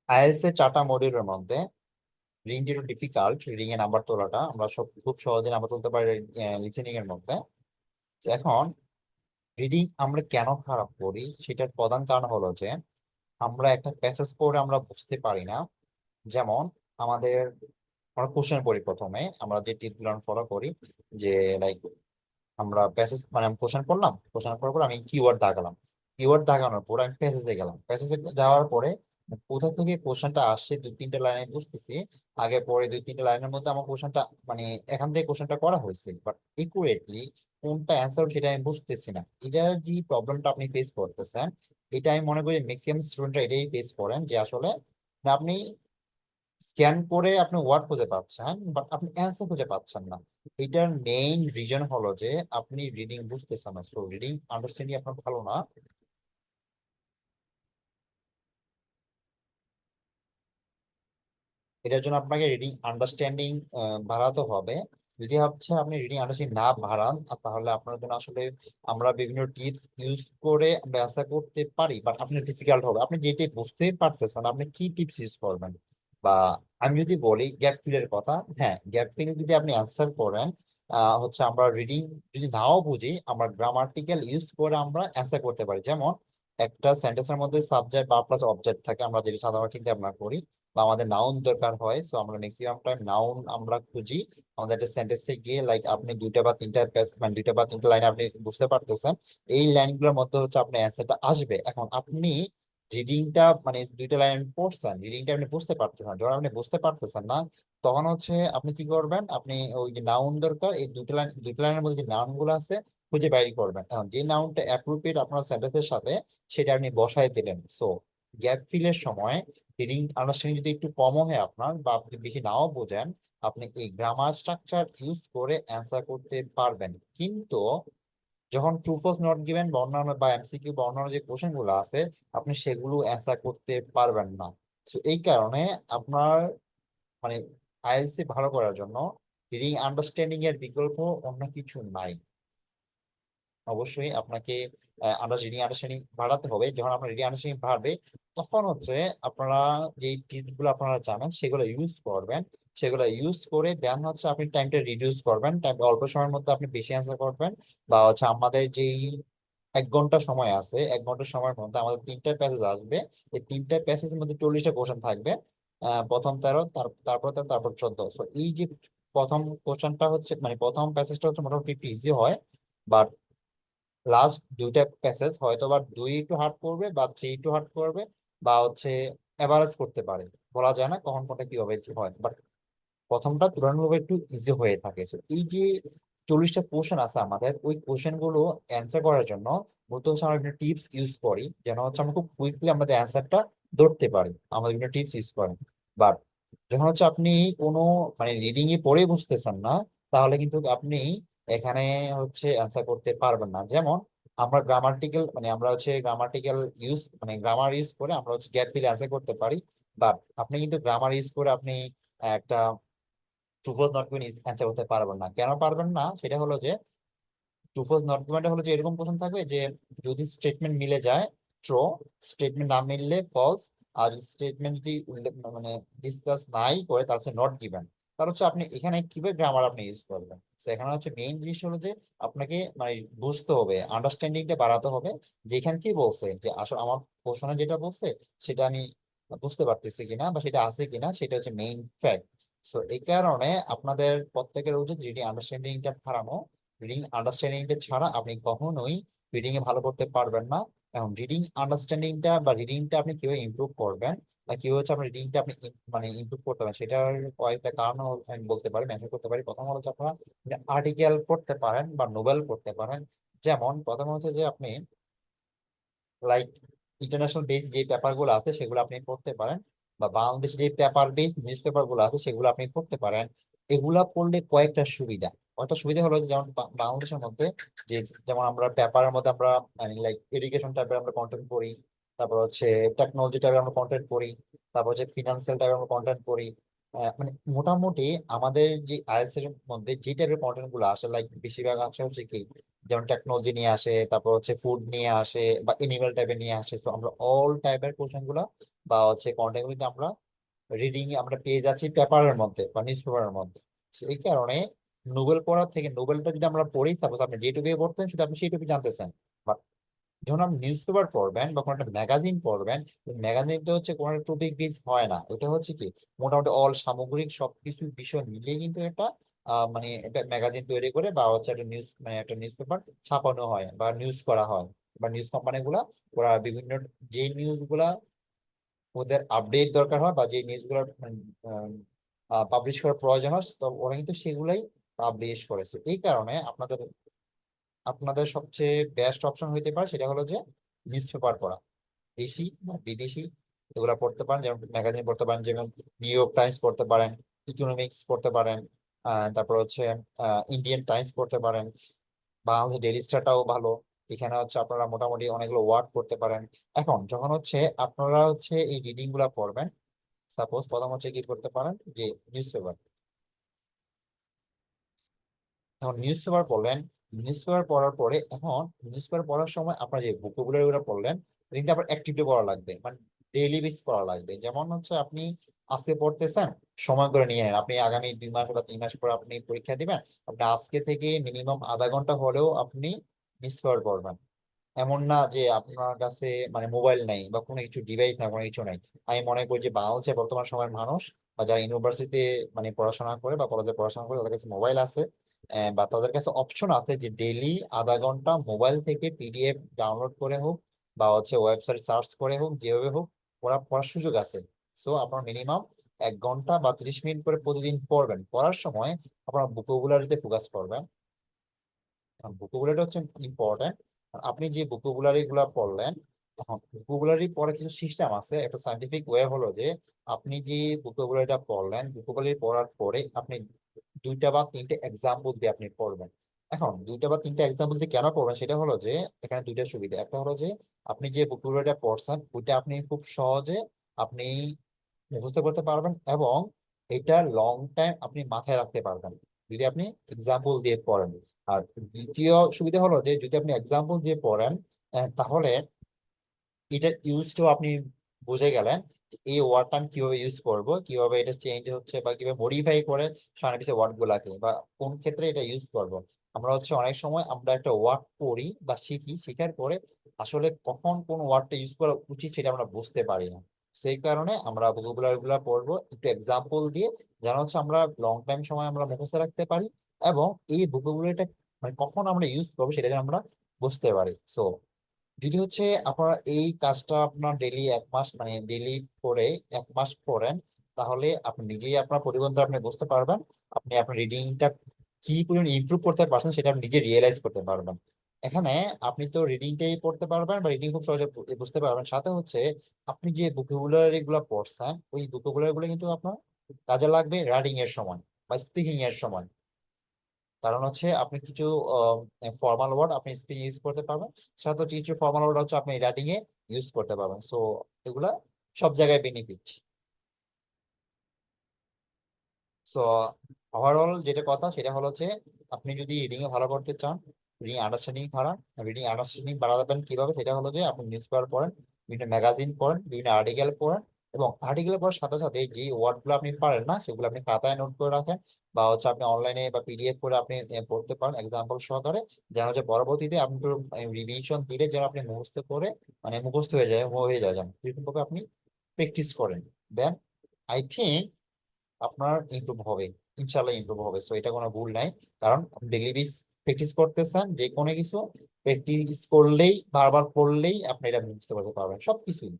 IELTS এর 4টা মডিউলের মধ্যে রিডিং একটু ডিফিকাল্ট। রিডিং এ নাম্বার তোলাটা আমরা সব খুব সহজে নাম্বার তুলতে পারি লিসেনিং এর মধ্যে। তো এখন রিডিং আমরা কেন খারাপ করি সেটার প্রধান কারণ হলো যে আমরা একটা প্যাসেজ পড়ে আমরা বুঝতে পারি না। যেমন আমাদের আমরা কোশ্চেন পড়ি, প্রথমে আমরা যে টিপ গুলো ফলো করি যে লাইক আমরা প্যাসেজ মানে আমি কোশ্চেন পড়লাম, কোশ্চেন পড়ার পর আমি কিওয়ার্ড দাগালাম, কিওয়ার্ড দাগানোর পর আমি প্যাসেজে গেলাম, প্যাসেজে যাওয়ার পরে কোথা থেকে কোশ্চেনটা আসছে 2-3টা লাইনে বুঝতেছি। আগে পরে 2-3টা লাইনের মধ্যে আমার কোশ্চেনটা মানে এখান থেকে কোশ্চেনটা করা হয়েছে, বাট একুরেটলি কোনটা অ্যান্সার সেটা আমি বুঝতেছি না। এটার যে প্রবলেমটা আপনি ফেস করতেছেন, এটা আমি মনে করি ম্যাক্সিমাম স্টুডেন্টরা এটাই ফেস করেন, যে আসলে না আপনি স্ক্যান করে আপনি ওয়ার্ড খুঁজে পাচ্ছেন বাট আপনি অ্যান্সার খুঁজে পাচ্ছেন না। এটার মেইন রিজন হলো যে আপনি রিডিং বুঝতেছেন না, সো রিডিং আন্ডারস্ট্যান্ডিং আপনার ভালো না। এটার জন্য আপনাকে রিডিং আন্ডারস্ট্যান্ডিং বাড়াতে হবে। যদি হচ্ছে আপনি রিডিং আন্ডারস্ট্যান্ডিং না বাড়ান তাহলে আপনার জন্য আসলে আমরা বিভিন্ন টিপস ইউজ করে আমরা আশা করতে পারি, বাট আপনার ডিফিকাল্ট হবে। আপনি যেটি বুঝতে পারতেছেন আপনি কি টিপস ইউজ করবেন। বা আমি যদি বলি গ্যাপ ফিলের কথা, হ্যাঁ গ্যাপ ফিল যদি আপনি অ্যান্সার করেন হচ্ছে আমরা রিডিং যদি নাও বুঝি আমরা গ্রামাটিক্যাল ইউজ করে আমরা অ্যান্সার করতে পারি। যেমন একটা সেন্টেন্সের মধ্যে সাবজেক্ট বা প্লাস অবজেক্ট থাকে, আমরা যেটি সাধারণত চিন্তা ভাবনা করি, বা আমাদের নাউন দরকার হয়, সো আমরা ম্যাক্সিমাম টাইম নাউন আমরা খুঁজি আমাদের একটা সেন্টেন্সে গিয়ে। লাইক আপনি 2টা বা 3টা মানে 2টা বা 3টা লাইন আপনি বুঝতে পারতেছেন, এই লাইনগুলোর মধ্যে হচ্ছে আপনার অ্যান্সারটা আসবে। এখন আপনি রিডিংটা মানে 2টা লাইন পড়ছেন, রিডিংটা আপনি বুঝতে পারতেছেন না, যখন আপনি বুঝতে পারতেছেন না তখন হচ্ছে আপনি কি করবেন, আপনি ওই যে নাউন দরকার এই 2টা লাইনের মধ্যে যে নাউন গুলো আছে খুঁজে বাইর করবেন। এখন যে নাউনটা অ্যাপ্রোপ্রিয়েট আপনার সেন্টেন্সের সাথে সেটা আপনি বসায় দিলেন। সো গ্যাপ ফিলের সময় রিডিং আন্ডারস্ট্যান্ডিং যদি একটু কমও হয় আপনার বা আপনি বেশি নাও বোঝেন, আপনি এই গ্রামার স্ট্রাকচার ইউজ করে অ্যান্সার করতে পারবেন। কিন্তু যখন ট্রু ফলস নট গিভেন বা অন্যান্য বা এমসিকিউ বা অন্যান্য যে কোশ্চেন গুলো আছে আপনি সেগুলো অ্যান্সার করতে পারবেন না। তো এই কারণে আপনার মানে আইএলটিএস ভালো করার জন্য রিডিং আন্ডারস্ট্যান্ডিং এর বিকল্প অন্য কিছু নাই। অবশ্যই আপনাকে রিডিং আন্ডারস্ট্যান্ডিং বাড়াতে হবে। যখন আপনার রিডিং আন্ডারস্ট্যান্ডিং বাড়বে তখন হচ্ছে আপনারা যে টিপস গুলো আপনারা জানেন সেগুলো ইউজ করবেন। সেগুলো ইউজ করে দেন হচ্ছে আপনি টাইমটা রিডিউস করবেন, টাইম অল্প সময়ের মধ্যে আপনি বেশি অ্যান্সার করবেন। বা হচ্ছে আমাদের যেই 1 ঘন্টা সময় আছে, 1 ঘন্টা সময়ের মধ্যে আমাদের 3টা প্যাসেজ আসবে। এই 3টা প্যাসেজের মধ্যে 40টা কোশ্চেন থাকবে। প্রথম 13, তারপর 13, তারপর 14। তো এই যে প্রথম কোশ্চেনটা হচ্ছে মানে প্রথম প্যাসেজটা হচ্ছে মোটামুটি একটু ইজি হয়, বাট লাস্ট 2টা প্যাসেজ হয়তো বা 2 একটু হার্ড করবে বা 3 একটু হার্ড করবে, বা হচ্ছে এভারেজ করতে পারে। বলা যায় না কখন কোনটা কিভাবে হয়, বাট প্রথমটা তুলনামূলকভাবে একটু ইজি হয়ে থাকে। So, এই যে 40টা কোশ্চেন আছে আমাদের, ওই কোশ্চেন গুলো অ্যান্সার করার জন্য মূলত হচ্ছে আমরা বিভিন্ন টিপস ইউজ করি যেন হচ্ছে আমরা খুব কুইকলি আমাদের অ্যান্সারটা ধরতে পারি। আমরা বিভিন্ন টিপস ইউজ করি। বাট যখন হচ্ছে আপনি কোনো মানে রিডিং এ পড়ে বুঝতেছেন না তাহলে কিন্তু আপনি এখানে হচ্ছে অ্যান্সার করতে পারবেন না। যেমন আমরা গ্রামাটিক্যাল মানে আমরা হচ্ছে গ্রামাটিক্যাল ইউজ মানে গ্রামার ইউজ করে আমরা হচ্ছে গ্যাপ ফিল অ্যান্সার করতে পারি। বাট আপনি কিন্তু গ্রামার ইউজ করে আপনি একটা true false not given answer করতে পারবেন না। কেন পারবেন না সেটা হলো যে ট্রু ফলস নট গিভেনটা হলো যে এরকম কোশ্চেন থাকবে যে যদি স্টেটমেন্ট মিলে যায় ট্রু, স্টেটমেন্ট না মিললে ফলস, আর স্টেটমেন্ট যদি মানে ডিসকাস নাই করে তাহলে হচ্ছে নট গিভেন। তাহলে হচ্ছে আপনি এখানে কিভাবে গ্রামার আপনি ইউজ করবেন। তো এখানে হচ্ছে মেইন জিনিস হলো যে আপনাকে মানে বুঝতে হবে, আন্ডারস্ট্যান্ডিংটা বাড়াতে হবে। যেখানে কি বলছে যে আসলে আমার কোশ্চেনে যেটা বলছে সেটা আমি বুঝতে পারতেছি কিনা বা সেটা আছে কিনা সেটা হচ্ছে মেইন ফ্যাক্ট। সো এই কারণে আপনাদের প্রত্যেকের উচিত রিডিং আন্ডারস্ট্যান্ডিংটা বাড়ানো। রিডিং আন্ডারস্ট্যান্ডিংটা ছাড়া আপনি কখনোই রিডিং এ ভালো করতে পারবেন না। এখন রিডিং আন্ডারস্ট্যান্ডিংটা বা রিডিংটা আপনি কিভাবে ইমপ্রুভ করবেন বা কিভাবে হচ্ছে আপনার রিডিংটা আপনি মানে ইমপ্রুভ করতে পারেন সেটার কয়েকটা কারণ আমি বলতে পারি, মেনশন করতে পারি। প্রথম হলো যে আপনারা আর্টিকেল পড়তে পারেন বা নোবেল পড়তে পারেন। যেমন প্রথম হচ্ছে যে আপনি লাইক ইন্টারন্যাশনাল বেস যে পেপার গুলো আছে সেগুলো আপনি পড়তে পারেন, বা বাংলাদেশ যে পেপার বেস নিউজ পেপার গুলো আছে সেগুলো আপনি পড়তে পারেন। এগুলা পড়লে কয়েকটা সুবিধা হলো যে যেমন বাংলাদেশের মধ্যে যে যেমন আমরা পেপারের মধ্যে আমরা মানে লাইক এডুকেশন টাইপের আমরা কন্টেন্ট পড়ি, তারপর হচ্ছে টেকনোলজি টাইপের আমরা কন্টেন্ট পড়ি, তারপর হচ্ছে ফিনান্সিয়াল টাইপের আমরা কন্টেন্ট পড়ি, মানে মোটামুটি আমাদের যে আইএলটিএস এর মধ্যে যে টাইপের কন্টেন্ট গুলো আসে, লাইক বেশিরভাগ আসে হচ্ছে কি, যেমন টেকনোলজি নিয়ে আসে, তারপর হচ্ছে ফুড নিয়ে আসে বা এনিমেল টাইপের নিয়ে আসে। তো আমরা অল টাইপের কোশ্চেন গুলা বা হচ্ছে কন্টেন্ট গুলো আমরা রিডিং আমরা পেয়ে যাচ্ছি পেপারের মধ্যে বা নিউজ পেপারের মধ্যে। So, এই কারণে নোবেল পড়ার থেকে, নোবেলটা যদি আমরা পড়ি, সাপোজ আপনি যে টপিকে পড়তেন শুধু আপনি সেই টপিক জানতেছেন, বাট যখন আপনি নিউজ পেপার পড়বেন বা কোনো একটা ম্যাগাজিন পড়বেন, ম্যাগাজিনটা হচ্ছে কোনো একটা টপিক বেস হয় না, ওটা হচ্ছে কি মোটামুটি অল সামগ্রিক সবকিছু বিষয় মিলিয়ে কিন্তু একটা মানে একটা ম্যাগাজিন তৈরি করে বা হচ্ছে একটা নিউজ, মানে একটা নিউজ পেপার ছাপানো হয় বা নিউজ করা হয়। বা নিউজ কোম্পানি গুলা ওরা বিভিন্ন যে নিউজ গুলা ওদের আপডেট দরকার হয় বা যে নিউজগুলো পাবলিশ করার প্রয়োজন হয়, তো ওরা কিন্তু সেগুলাই পাবলিশ করেছে। এই কারণে আপনাদের আপনাদের সবচেয়ে বেস্ট অপশন হইতে পারে সেটা হলো যে নিউজ পেপার পড়া, দেশি বা বিদেশি এগুলা পড়তে পারেন। যেমন ম্যাগাজিন পড়তে পারেন, যেমন নিউ ইয়র্ক টাইমস পড়তে পারেন, ইকোনমিক্স পড়তে পারেন, তারপর হচ্ছে ইন্ডিয়ান টাইমস পড়তে পারেন। বাংলাদেশ ডেইলি স্টারটাও ভালো, এখানে হচ্ছে আপনারা মোটামুটি অনেকগুলো ওয়ার্ড পড়তে পারেন। এখন যখন হচ্ছে আপনারা হচ্ছে এই রিডিং গুলা পড়বেন, সাপোজ প্রথম হচ্ছে কি করতে পারেন যে নিউজ পেপার। এখন নিউজ পেপার পড়লেন, নিউজ পেপার পড়ার পরে এখন নিউজ পেপার পড়ার সময় আপনার যে ভোকাবুলারি গুলো পড়লেন, এটা কিন্তু আপনার অ্যাক্টিভলি পড়া লাগবে, মানে ডেইলি বেস পড়া লাগবে। যেমন হচ্ছে আপনি আজকে পড়তেছেন, সময় করে নিয়ে নেন, আপনি আগামী 2 মাস বা 3 মাস পর আপনি পরীক্ষা দিবেন, আপনি আজকে থেকে মিনিমাম আধা ঘন্টা হলেও আপনি নিউজ পেপার পড়বেন। এমন না যে আপনার কাছে মানে মোবাইল নাই বা কোনো কিছু ডিভাইস না, কোনো কিছু নাই। আমি মনে করি যে বাংলাদেশের বর্তমান সময়ের মানুষ বা যারা ইউনিভার্সিটিতে মানে পড়াশোনা করে বা কলেজে পড়াশোনা করে, তাদের কাছে মোবাইল আছে, বা তাদের কাছে অপশন আছে যে ডেইলি আধা ঘন্টা মোবাইল থেকে পিডিএফ ডাউনলোড করে হোক বা হচ্ছে ওয়েবসাইট সার্চ করে হোক, যেভাবে হোক ওরা পড়ার সুযোগ আছে। সো আপনার মিনিমাম 1 ঘন্টা বা 30 মিনিট করে প্রতিদিন পড়বেন। পড়ার সময় আপনার ভোকাবুলারিতে ফোকাস করবেন। ভোকাবুলারিটা হচ্ছে ইম্পর্টেন্ট। আপনি যে ভোকাবুলারি গুলা পড়লেন, এখন ভোকাবুলারি পড়ার কিছু সিস্টেম আছে, একটা সাইন্টিফিক ওয়ে হলো যে আপনি যে ভোকাবুলারিটা পড়লেন, ভোকাবুলারি পড়ার পরে আপনি 2টা বা 3টে এক্সাম্পল দিয়ে আপনি পড়বেন। এখন 2টা বা 3টে এক্সাম্পল দিয়ে কেন পড়বেন সেটা হলো যে এখানে 2টা সুবিধা। একটা হলো যে আপনি যে ভোকাবুলারিটা পড়ছেন ওইটা আপনি খুব সহজে আপনি মুখস্থ করতে পারবেন, এবং এটা লং টাইম আপনি মাথায় রাখতে পারবেন যদি আপনি এক্সাম্পল দিয়ে পড়েন। আর দ্বিতীয় সুবিধা হলো যে যদি আপনি এক্সাম্পল দিয়ে পড়েন, তাহলে এটার ইউজটাও আপনি বুঝে গেলেন যে এই ওয়ার্ডটা আমি কিভাবে ইউজ করব, কিভাবে এটা চেঞ্জ হচ্ছে বা কিভাবে মডিফাই করে সামনে পিছিয়ে ওয়ার্ড গুলাকে, বা কোন ক্ষেত্রে এটা ইউজ করব। আমরা হচ্ছে অনেক সময় আমরা একটা ওয়ার্ড পড়ি বা শিখি, শেখার পরে আসলে কখন কোন ওয়ার্ডটা ইউজ করা উচিত সেটা আমরা বুঝতে পারি না। সেই কারণে আমরা ভোকাবুলারি গুলা পড়বো একটু এক্সাম্পল দিয়ে, যেন হচ্ছে আমরা লং টাইম সময় আমরা মুখস্থ রাখতে পারি, এবং এই ভোকাবুলারিটা মানে কখন আমরা ইউজ করবো সেটা যেন আমরা বুঝতে পারি। সো যদি হচ্ছে আপনারা এই কাজটা আপনার ডেইলি 1 মাস মানে ডেইলি করে 1 মাস করেন, তাহলে আপনি নিজেই আপনার পরিবর্তন আপনি বুঝতে পারবেন। আপনি আপনার রিডিংটা কি পরিমাণ ইমপ্রুভ করতে পারছেন সেটা আপনি নিজে রিয়েলাইজ করতে পারবেন। এখানে আপনি তো রিডিংটাই পড়তে পারবেন বা রিডিং খুব সহজে বুঝতে পারবেন, সাথে হচ্ছে আপনি যে ভোকাবুলারি গুলো পড়ছেন ওই ভোকাবুলারি গুলো কিন্তু আপনার কাজে লাগবে রাইটিং এর সময় বা স্পিকিং এর সময়। কারণ হচ্ছে আপনি কিছু ফর্মাল ওয়ার্ড আপনি স্পিকিং ইউজ করতে পারবেন, সাথে হচ্ছে কিছু ফর্মাল ওয়ার্ড হচ্ছে আপনি রাইটিং এ ইউজ করতে পারবেন। সো এগুলা সব জায়গায় বেনিফিট। সো ওভারঅল যেটা কথা সেটা হলো যে আপনি যদি রিডিং এ ভালো করতে চান, রিডিং আন্ডারস্ট্যান্ডিং বাড়াবেন কিভাবে, সেটা হলো যে আপনি নিউজ পেপার পড়েন, বিভিন্ন ম্যাগাজিন পড়েন, বিভিন্ন আর্টিকেল পড়েন, এবং আর্টিকেল পড়ার সাথে সাথে যে ওয়ার্ড গুলো আপনি পারেন না সেগুলো আপনি খাতায় নোট করে রাখেন, বা হচ্ছে আপনি অনলাইনে বা পিডিএফ করে আপনি পড়তে পারেন এক্সাম্পল সহকারে, যেন হচ্ছে পরবর্তীতে আপনি রিভিশন দিলে যেন আপনি মুখস্থ করে মানে মুখস্থ হয়ে যায় যেন এরকম ভাবে আপনি প্র্যাকটিস করেন। দেন আই থিঙ্ক আপনার ইমপ্রুভ হবে, ইনশাল্লাহ ইমপ্রুভ হবে। সো এটা কোনো ভুল নাই, কারণ আপনি ডেইলি বেস প্র্যাকটিস করতেছেন, যে কোনো কিছু প্র্যাকটিস করলেই বারবার পড়লেই আপনি এটা বুঝতে পারতে পারবেন সবকিছুই।